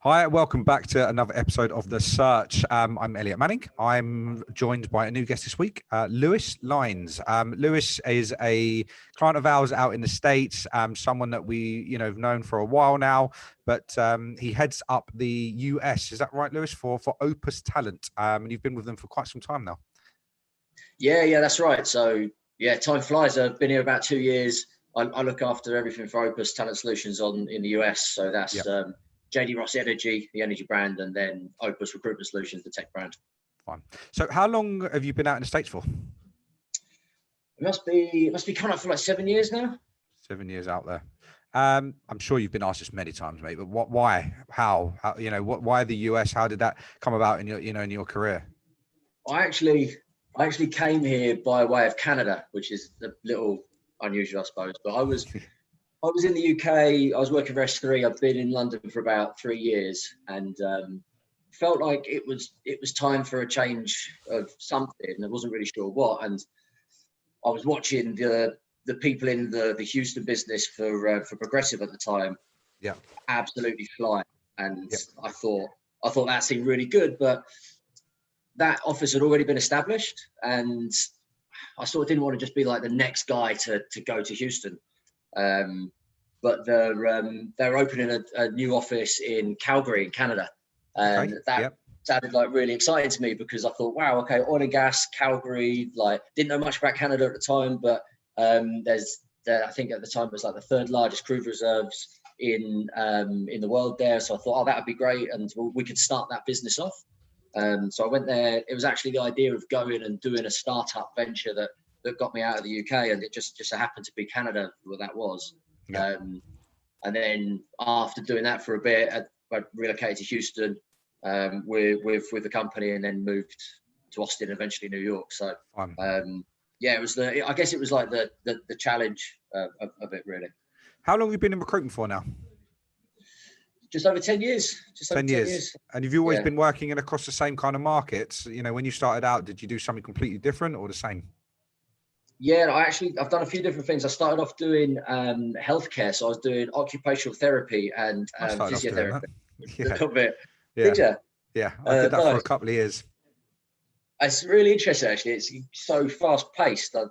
Hi, welcome back to another episode of The Search. I'm Elliot Manning. I'm joined by a new guest this week, Lewis Lines. Lewis is a client of ours out in the States, someone that we have known for a while now, but he heads up the US. Is that right, Lewis, for Opus Talent? And you've been with them for quite some time now. Yeah, that's right. So, time flies. I've been here about 2 years. I look after everything for Opus Talent Solutions in the US. So that's JDRoss Energy, the energy brand, and then Opus Recruitment Solutions, the tech brand. Fine. So how long have you been out in the States for? It must be coming up for like 7 years now. 7 years out there. I'm sure you've been asked this many times, mate, but why, how, why the US? How did that come about in your career? I actually came here by way of Canada, which is a little unusual, I suppose. But I was in the UK. I was working for S3. I've been in London for about 3 years, and felt like it was time for a change of something. I wasn't really sure what, and I was watching the people in the Houston business for Progressive at the time. Yeah, absolutely flying, and I thought that seemed really good, but that office had already been established, and I sort of didn't want to just be like the next guy to go to Houston. But they're opening a new office in Calgary, in Canada, and that sounded like really exciting to me because I thought, wow, okay, oil and gas, Calgary. Like, didn't know much about Canada at the time, but I think at the time it was like the third largest crude reserves in the world there. So I thought, that would be great, and we could start that business off. So I went there. It was actually the idea of going and doing a startup venture that got me out of the UK, and it just happened to be Canada what that was. Yeah. And then after doing that for a bit, I relocated to Houston with the company, and then moved to Austin, eventually New York. So it was I guess it was like the challenge of it, really. How long have you been in recruitment for now? Just over 10 years. 10 years. And have you always been working in across the same kind of markets? When you started out, did you do something completely different or the same? Yeah, I've done a few different things. I started off doing healthcare. So I was doing occupational therapy and physiotherapy. A little bit. Yeah. Did you? Yeah, I did that for a couple of years. It's really interesting, actually. It's so fast paced. I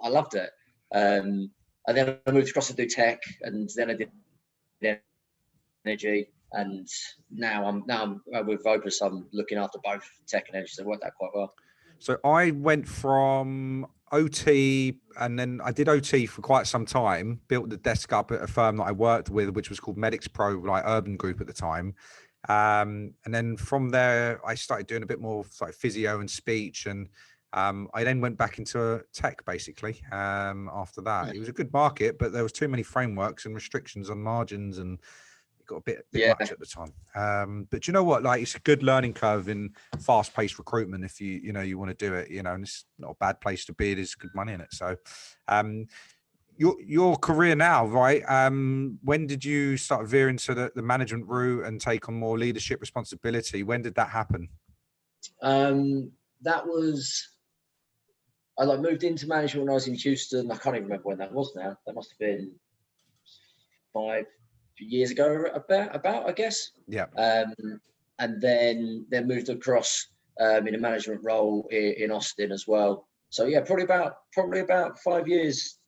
loved it. And then I moved across to do tech, and then I did energy, and now I'm with Opus. I'm looking after both tech and energy, so it worked out quite well. So I went from OT, and then I did OT for quite some time, built the desk up at a firm that I worked with, which was called Medics Pro, like Urban Group at the time. And then from there, I started doing a bit more like physio and speech, and I then went back into tech basically. After that, it was a good market, but there was too many frameworks and restrictions on margins, and it got a bit much at the time. But you know what? Like, it's a good learning curve in fast-paced recruitment if you want to do it. And it's not a bad place to be. There's good money in it. So, your career now, right? When did you start veering to the management route and take on more leadership responsibility? When did that happen? That was, I moved into management when I was in Houston. I can't even remember when that was now. That must have been 5 years ago, about I guess. Yeah. And then moved across in a management role in Austin as well. So yeah, probably about 5 years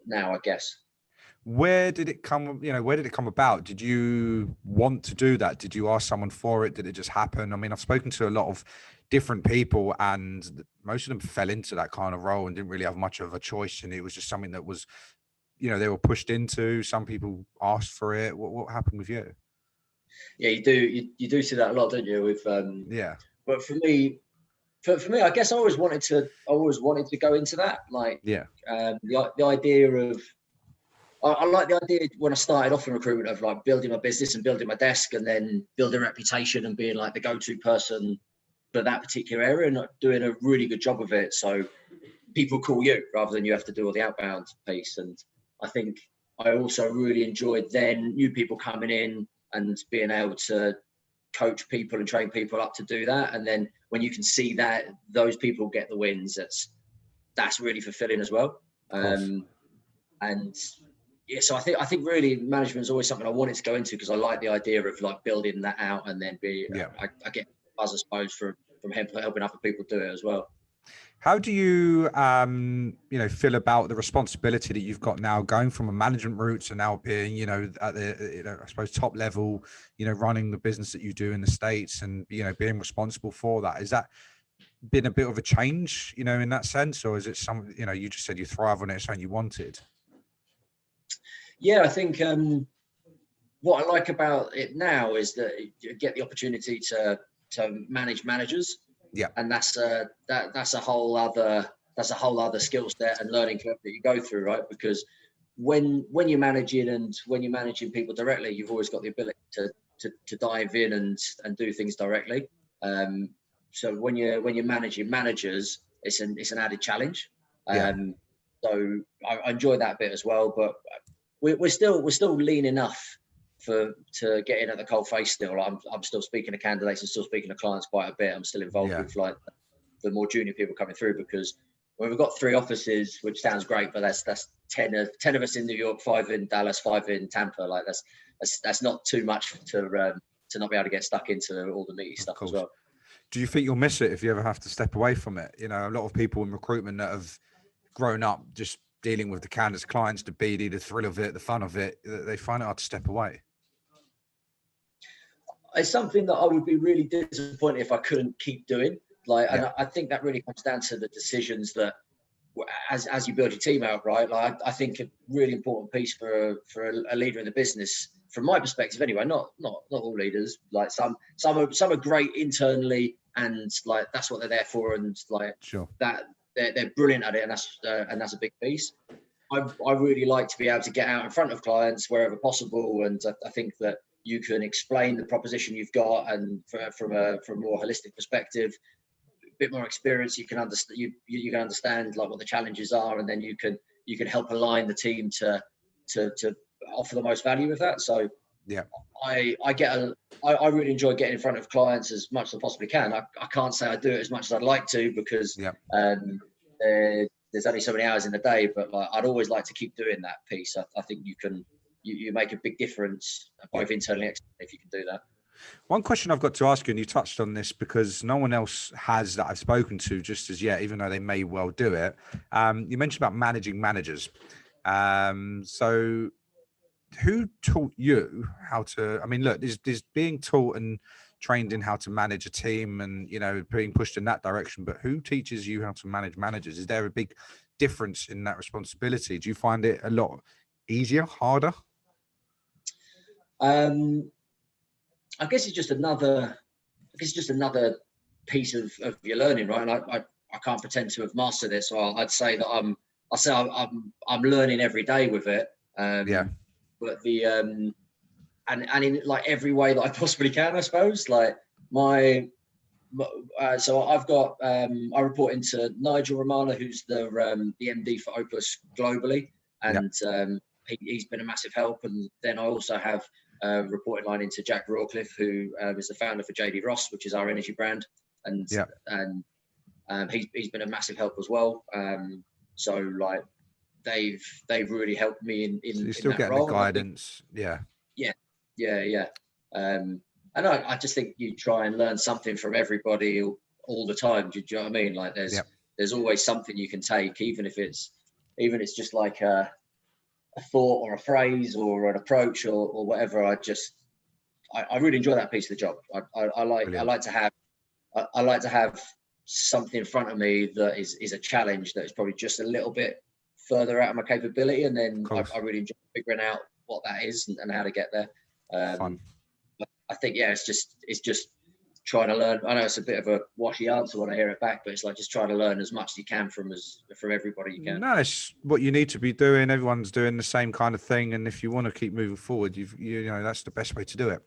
now, I guess. Where did it come? Where did it come about? Did you want to do that? Did you ask someone for it? Did it just happen? I mean, I've spoken to a lot of different people, and most of them fell into that kind of role and didn't really have much of a choice. And it was just something that was, they were pushed into. Some people asked for it. What happened with you? Yeah, you do see that a lot, don't you? With But for me, I guess I always wanted to go into that. The idea of, I like the idea when I started off in recruitment of like building my business and building my desk, and then building a reputation and being like the go-to person for that particular area, and doing a really good job of it. So people call you rather than you have to do all the outbound piece. And I think I also really enjoyed then new people coming in and being able to coach people and train people up to do that. And then when you can see that those people get the wins, that's really fulfilling as well. And yeah, so I think really management is always something I wanted to go into because I like the idea of like building that out and then I get buzz, I suppose, from helping other people do it as well. How do you, feel about the responsibility that you've got now, going from a management route to now being, at the, I suppose, top level, running the business that you do in the States and, being responsible for that? Is that been a bit of a change, in that sense, or is it something, you just said you thrive on it, something you wanted? Yeah, I think what I like about it now is that you get the opportunity to manage managers. Yeah. And that's a whole other skill set and learning curve that you go through, right? Because when you're managing and when you're managing people directly, you've always got the ability to dive in and do things directly. So when you're managing managers, it's an added challenge. So I enjoy that bit as well. But we're still lean enough to get in at the cold face still. I'm still speaking to candidates and still speaking to clients quite a bit. I'm still involved with like the more junior people coming through, because when we've got 3 offices, which sounds great, but that's 10 of us in New York, 5 in Dallas, 5 in Tampa. Like that's not too much to not be able to get stuck into all the meaty stuff as well. Do you think you'll miss it if you ever have to step away from it? A lot of people in recruitment that have grown up just dealing with the candidates, clients, the BD, the thrill of it, the fun of it, they find it hard to step away. It's something that I would be really disappointed if I couldn't keep doing. And I think that really comes down to the decisions that, as you build your team out, right? Like I think a really important piece for a leader in the business, from my perspective anyway, not all leaders. Like some are great internally, and like that's what they're there for, and like that they're brilliant at it, and that's a big piece. I really like to be able to get out in front of clients wherever possible, and I think that you can explain the proposition you've got, and from a more holistic perspective, a bit more experience, you can understand you can understand like what the challenges are, and then you can help align the team to offer the most value with that. So I really enjoy getting in front of clients as much as I possibly can. I can't say I do it as much as I'd like to, because there's only so many hours in the day, but like I'd always like to keep doing that piece. I think you make a big difference both internally and externally if you can do that. One question I've got to ask you, and you touched on this because no one else has that I've spoken to just as yet, even though they may well do it. You mentioned about managing managers. So who taught you how to, I mean, look, there's being taught and trained in how to manage a team and, being pushed in that direction, but who teaches you how to manage managers? Is there a big difference in that responsibility? Do you find it a lot easier, harder? I guess it's just another piece of your learning, right? And I can't pretend to have mastered it, so I'd say that I'm learning every day with it. But the and in like every way that I possibly can, I suppose. Like so I've got I report into Nigel Romana, who's the MD for Opus globally, and he's been a massive help. And then I also have reporting line into Jack Rawcliffe, who is the founder for JDRoss, which is our energy brand, and he's been a massive help as well. So like they've really helped me in so you're still in that getting role. the guidance. And I just think you try and learn something from everybody all the time. Do you know what I mean? Like there's always something you can take, even if it's just like a thought or a phrase or an approach or whatever. I really enjoy that piece of the job. I like to have something in front of me that is a challenge that is probably just a little bit further out of my capability, and then I really enjoy figuring out what that is and how to get there. Fun. I think it's just trying to learn. I know it's a bit of a washy answer when I hear it back, but it's like just trying to learn as much as you can from everybody you can. No, it's what you need to be doing. Everyone's doing the same kind of thing, and if you want to keep moving forward, you know that's the best way to do it.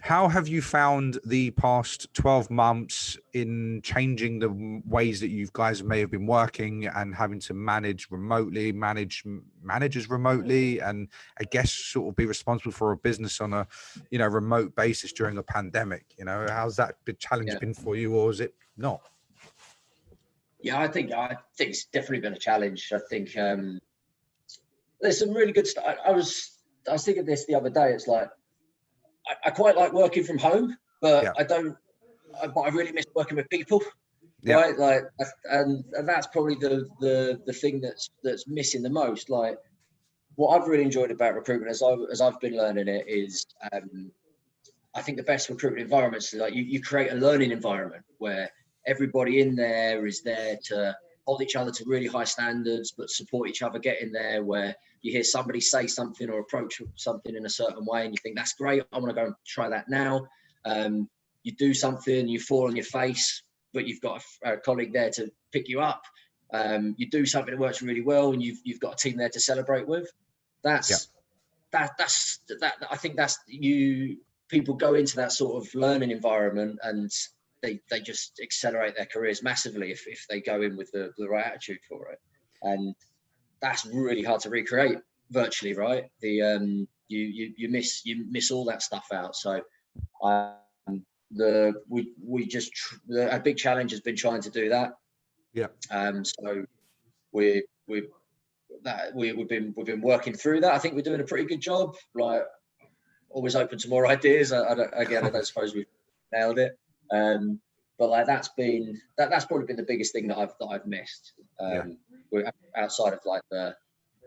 How have you found the past 12 months in changing the ways that you guys may have been working and having to manage managers remotely, and I guess sort of be responsible for a business on a, remote basis during a pandemic? How's that big challenge been for you, or is it not? Yeah, I think it's definitely been a challenge. I think there's some really good stuff. I was thinking this the other day. It's like I quite like working from home, but but I really miss working with people. Right, like, and that's probably the thing that's missing the most. Like, what I've really enjoyed about recruitment as I've been learning it is, I think the best recruitment environments is like you create a learning environment where everybody in there is there to hold each other to really high standards, but support each other getting there. Where you hear somebody say something or approach something in a certain way, and you think that's great. I want to go and try that now. You do something, you fall on your face, but you've got a colleague there to pick you up. You do something that works really well, and you've got a team there to celebrate with. I think that's people go into that sort of learning environment, and they just accelerate their careers massively if they go in with the right attitude for it. And that's really hard to recreate virtually, right? You miss all that stuff out. So a big challenge has been trying to do that. So we've been working through that. I think we're doing a pretty good job. Like, always open to more ideas. I don't suppose we've nailed it. But like that's probably been the biggest thing that I've missed. We're outside of like the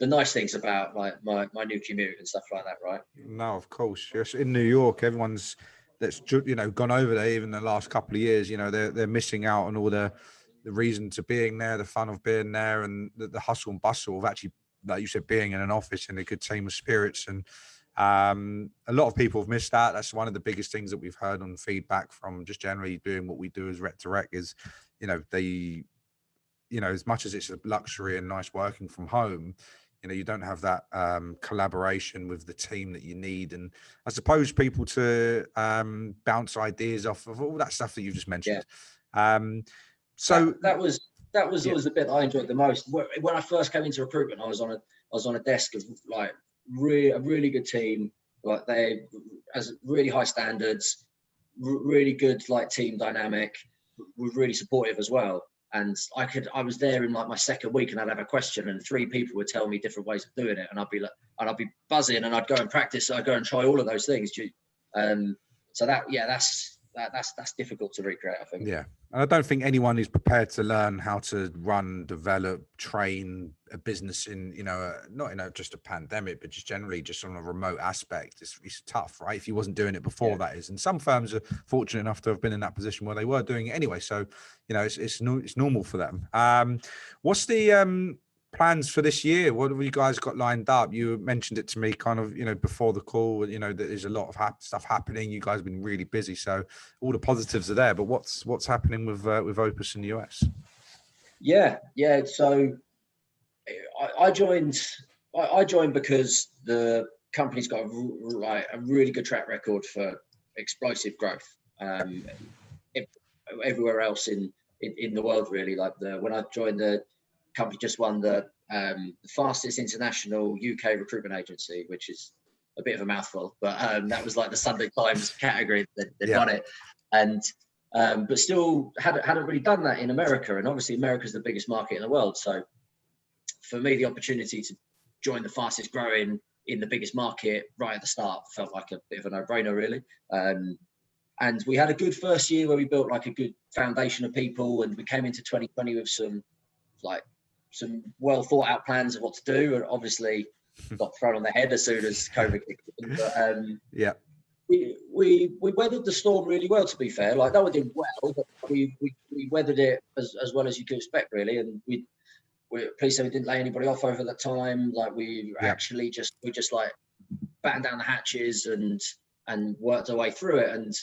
nice things about like my new commute and stuff like that, right? No, of course. Yes, in New York, everyone's that's gone over there even the last couple of years. They're missing out on all the reason to being there, the fun of being there, and the hustle and bustle of actually, like you said, being in an office and a good team of spirits. And a lot of people have missed that. That's one of the biggest things that we've heard on feedback from just generally doing what we do as rec to rec is, as much as it's a luxury and nice working from home, you don't have that collaboration with the team that you need. And I suppose people to bounce ideas off of all that stuff that you just mentioned. So that was always the bit that I enjoyed the most. When I first came into recruitment, I was on a desk of like a really good team. Like they has really high standards, really good like team dynamic, were really supportive as well. And I was there in like my second week, and I'd have a question, and 3 people would tell me different ways of doing it, and I'd be buzzing, and I'd go and practice. So I'd go and try all of those things. So that's difficult to recreate, I think. Yeah, and I don't think anyone is prepared to learn how to run, develop, train a business in not in just a pandemic, but just generally just on a remote aspect. It's tough, right? If you wasn't doing it before, that is. And some firms are fortunate enough to have been in that position where they were doing it anyway. So it's normal for them. What's the plans for this year? What have you guys got lined up? You mentioned it to me kind of before the call, that there's a lot of stuff happening. You guys have been really busy, so all the positives are there, but what's happening with Opus in the US? So I joined because the company's got a really good track record for explosive growth everywhere else in the world, really. Like when I joined, the company just won the fastest international UK recruitment agency, which is a bit of a mouthful, but that was like the Sunday Times category that won it. And but still hadn't really done that in America, and obviously America's the biggest market in the world. So for me, the opportunity to join the fastest growing in the biggest market right at the start felt like a bit of a no-brainer, really. And we had a good first year where we built like a good foundation of people, and we came into 2020 with some well thought out plans of what to do, and obviously got thrown on the head as soon as COVID kicked in. But we weathered the storm really well, to be fair. Like, no one did well, but we weathered it as well as you could expect, really. And we're pleased that we didn't lay anybody off over that time. Like, we just like battened down the hatches and worked our way through it. And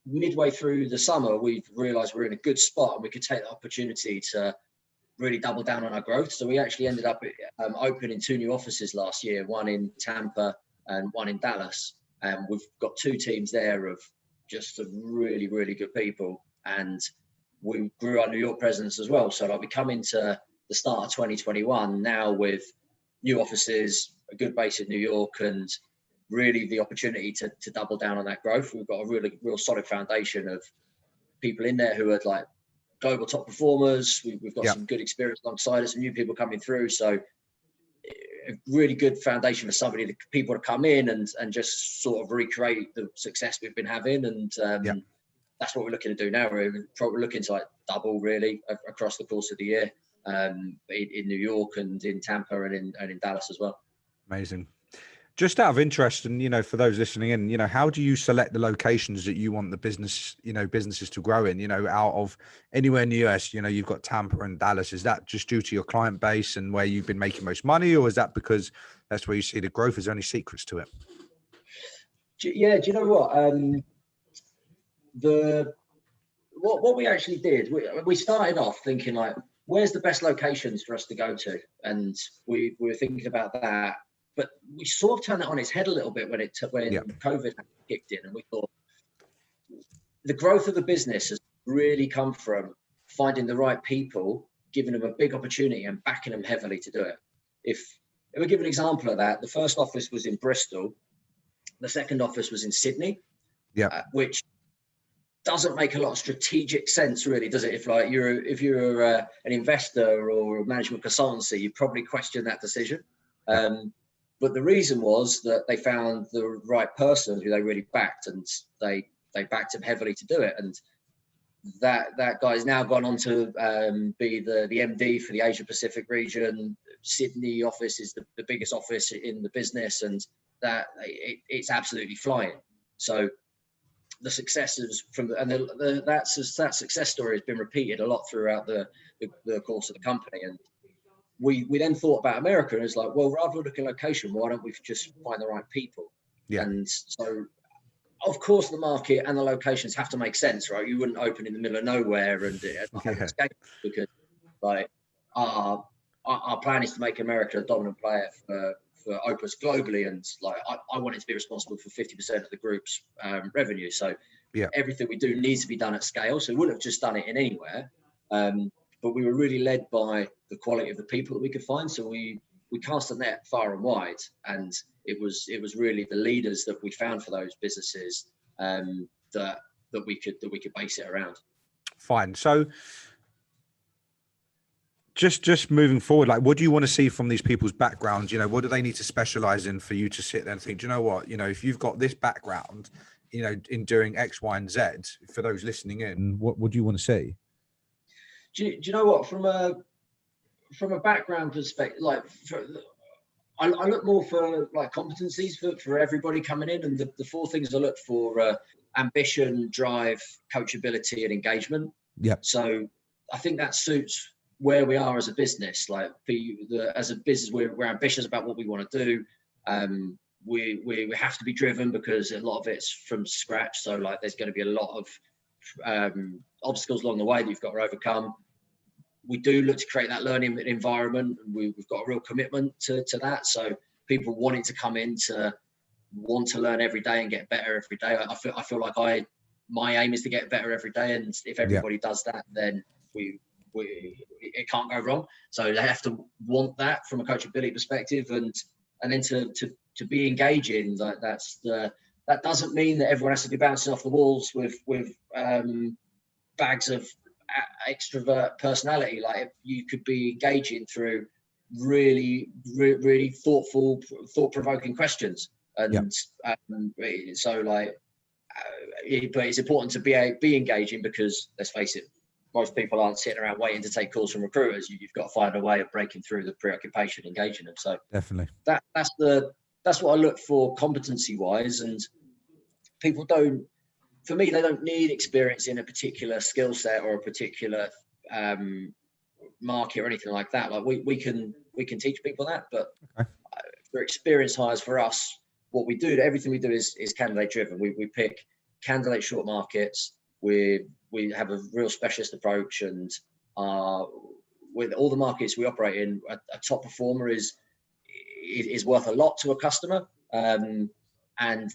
midway through the summer, we realized we're in a good spot, and we could take the opportunity to really double down on our growth. So we actually ended up opening 2 new offices last year, one in Tampa and one in Dallas. And we've got 2 teams there of just some really, really good people. And we grew our New York presence as well. So like, we come into the start of 2021 now with new offices, a good base in New York, and really the opportunity to double down on that growth. We've got a real solid foundation of people in there who are like global top performers. We've got some good experience alongside us, and new people coming through. So a really good foundation for somebody, the people to come in and just sort of recreate the success we've been having. And that's what we're looking to do now. We're looking to like double really across the course of the year, in New York and in Tampa and in Dallas as well. Amazing. Just out of interest, and for those listening in, how do you select the locations that you want the businesses to grow in? Out of anywhere in the US, you've got Tampa and Dallas. Is that just due to your client base and where you've been making most money, or is that because that's where you see the growth? Is there any secrets to it? Yeah, do you know what? What we actually did, we started off thinking like, where's the best locations for us to go to, and we were thinking about that. But we sort of turned that on its head a little bit when COVID kicked in, and we thought the growth of the business has really come from finding the right people, giving them a big opportunity and backing them heavily to do it. If we give an example of that, the first office was in Bristol, the second office was in Sydney, which doesn't make a lot of strategic sense, really, does it? If you're an investor or a management consultancy, you probably question that decision. But the reason was that they found the right person who they really backed, and they backed him heavily to do it. And that guy's now gone on to be the MD for the Asia Pacific region. Sydney office is the biggest office in the business, and it's absolutely flying. So the successes that success story has been repeated a lot throughout the course of the company. And we then thought about America, and it's like, well, rather than look at location, why don't we just find the right people? And so, of course, the market and the locations have to make sense, right? You wouldn't open in the middle of nowhere and escape, because like our plan is to make America a dominant player for Opus globally, and like I want it to be responsible for 50% of the group's revenue. So everything we do needs to be done at scale. So we wouldn't have just done it in anywhere. But we were really led by the quality of the people that we could find. So we cast the net far and wide, and it was really the leaders that we found for those businesses that we could base it around. Fine. So just moving forward, like, what do you want to see from these people's backgrounds? What do they need to specialize in for you to sit there and think, do you know what, if you've got this background, in doing X, Y, and Z, for those listening in, what do you want to see? Do you know what, from a background perspective, like I look more for like competencies for everybody coming in, and the four things I look for: ambition, drive, coachability, and engagement. So I think that suits where we are as a business. Like as a business, we're ambitious about what we want to do. We have to be driven because a lot of it's from scratch. So like there's going to be a lot of obstacles along the way that you've got to overcome. We do look to create that learning environment. We've got a real commitment to that. So people wanting to come in to want to learn every day and get better every day. I feel like my aim is to get better every day, and if everybody does that, then it can't go wrong. So they have to want that from a coachability perspective, and then to be engaging. Like that doesn't mean that everyone has to be bouncing off the walls with bags of extrovert personality. Like you could be engaging through really thoughtful, thought-provoking questions, and so like but it's important to be engaging, because let's face it, most people aren't sitting around waiting to take calls from recruiters. You've got to find a way of breaking through the preoccupation, engaging them. So definitely that's what I look for competency wise. And people don't, for me, they don't need experience in a particular skill set or a particular market or anything like that. Like we can teach people that, but for experience hires for us, what we do, everything we do is candidate driven. We pick candidate short markets. We have a real specialist approach, and with all the markets we operate in, a top performer is worth a lot to a customer, and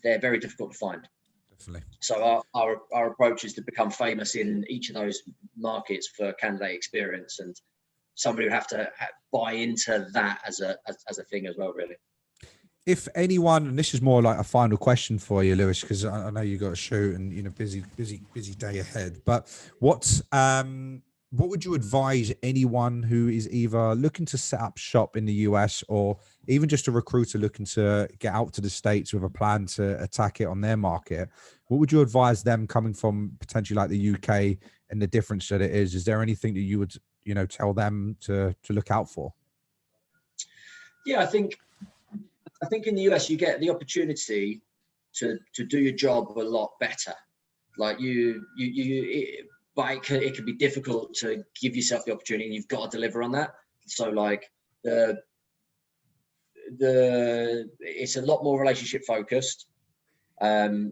they're very difficult to find. Definitely. So our approach is to become famous in each of those markets for candidate experience, and somebody would have to buy into that as a thing as well, really. If anyone, and this is more like a final question for you, Lewis, because I know you got to shoot and busy day ahead. But what's what would you advise anyone who is either looking to set up shop in the US or even just a recruiter looking to get out to the States with a plan to attack it on their market? What would you advise them coming from potentially like the UK and the difference that it is? Is there anything that you would, tell them to look out for? Yeah, I think in the US you get the opportunity to do your job a lot better. Like but it can be difficult to give yourself the opportunity, and you've got to deliver on that. So like it's a lot more relationship focused, but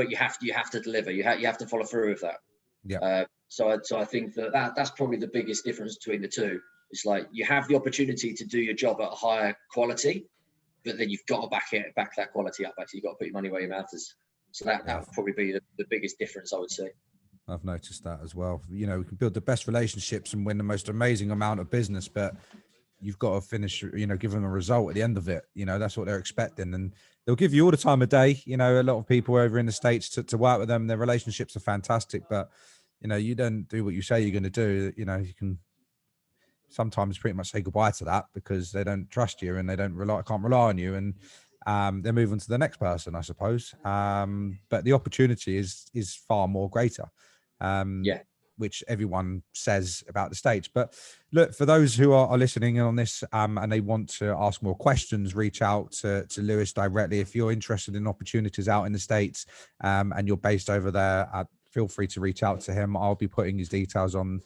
you have to deliver. You have to follow through with that. Yeah. So I think that's probably the biggest difference between the two. It's like you have the opportunity to do your job at a higher quality, but then you've got to back that quality up. Actually, you've got to put your money where your mouth is. So that would probably be the biggest difference, I would say. I've noticed that as well. We can build the best relationships and win the most amazing amount of business, but you've got to finish, give them a result at the end of it. That's what they're expecting. And they'll give you all the time of day. A lot of people over in the States to work with them, their relationships are fantastic, but you don't do what you say you're going to do. You can sometimes pretty much say goodbye to that because they don't trust you and they can't rely on you. And they're moving to the next person, I suppose. But the opportunity is far more greater. Which everyone says about the States. But look, for those who are listening in on this and they want to ask more questions, reach out to Lewis directly. If you're interested in opportunities out in the States and you're based over there, feel free to reach out to him. I'll be putting his details on,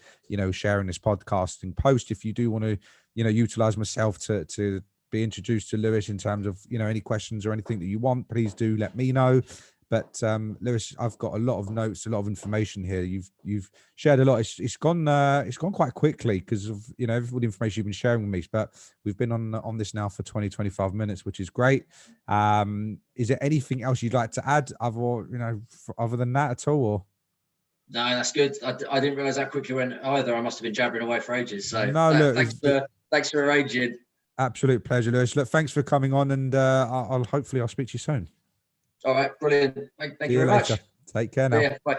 sharing this podcasting post. If you do want to, utilize myself to be introduced to Lewis in terms of, any questions or anything that you want, please do let me know. But Lewis, I've got a lot of notes, a lot of information here. You've shared a lot. It's gone quite quickly because of all the information you've been sharing with me. But we've been on this now for 20-25 minutes, which is great. Is there anything else you'd like to add, other than that at all? Or? No, that's good. I didn't realize that quickly went either. I must have been jabbering away for ages. So no, thanks for arranging. Absolute pleasure, Lewis. Look, thanks for coming on, and I'll speak to you soon. All right, brilliant. Thank you very much. Take care now. Bye.